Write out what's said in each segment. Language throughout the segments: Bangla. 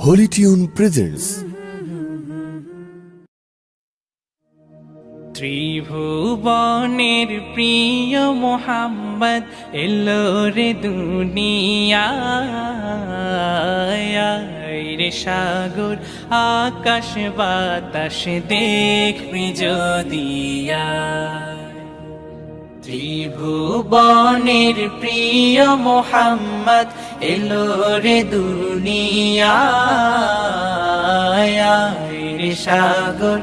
Holi tune presents. ত্রিভুবনের প্রিয় মোহাম্মদ এলো রে দুনিয়ায় রে সাগর আকাশ বাতাস দেখবি যদিয়া। ত্রিভুবনের প্রিয় মোহাম্মদ এলো রে দুনিয়ায় রে সাগর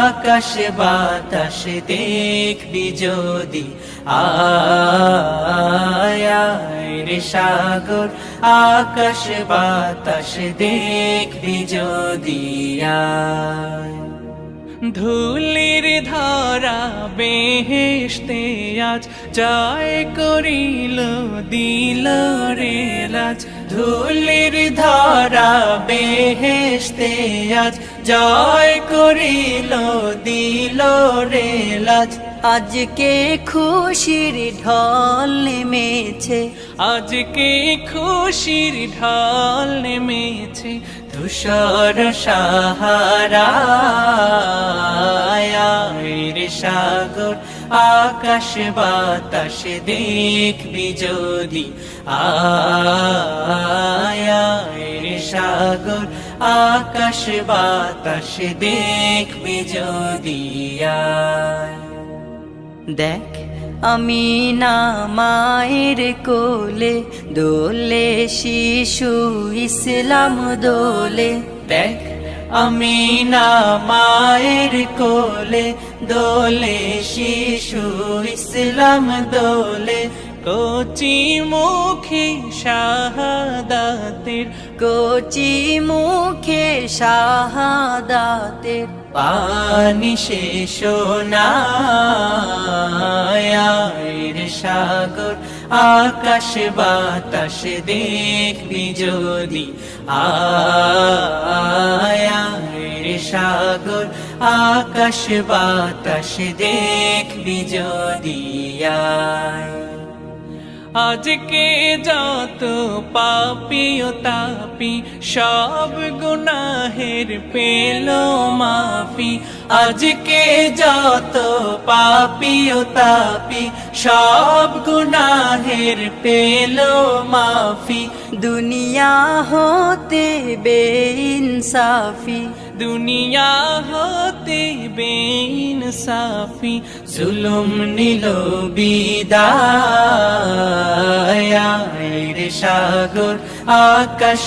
আকাশ বাতাস দেখবি যদি আয় রে সাগর আকাশ বাতাস দেখবি যদি আয়। ধুলির ধরা বেহেশতে আজ জয় করিল দিল রে লাজ। ধুলির ধরা বেহেশতে আজ জয় করিল দিল রে লাজ। আজকে খুশির ঢল নেমেছে, আজকে খুশির ঢল নেমেছে ধূসর সাহারায় রে সাগর আকাশ বাতাস দেখবি যদি আয় রে সাগর আকাশ বাতাস দেখবি যদি আয়। দেখ আমি না মায়ের কোলে দোলে শিশু ইসলাম দোলে। দেখ আমি না মায়ের কোলে দোলে শিশু ইসলাম দোলে। কচি মুখে শাহাদাতের, কচি মুখে শাহাদাতের পানি শেষ রে সাগর আকাশ বাতাস দেখবি যদি আয় রে সাগর আকাশ বাতাস দেখবি যদি আয়। আজকে যত পাপী ও তাপি সব গুনাহের পেল মাফি। আজকে যত পাপী ও তাপি সব গুনাহের পেল মাফি। দুনিয়া হতে বেইনসাফি, দুনিয়া হতে বেইনসাফি জুলুম নিল বিদায় রে সাগর আকাশ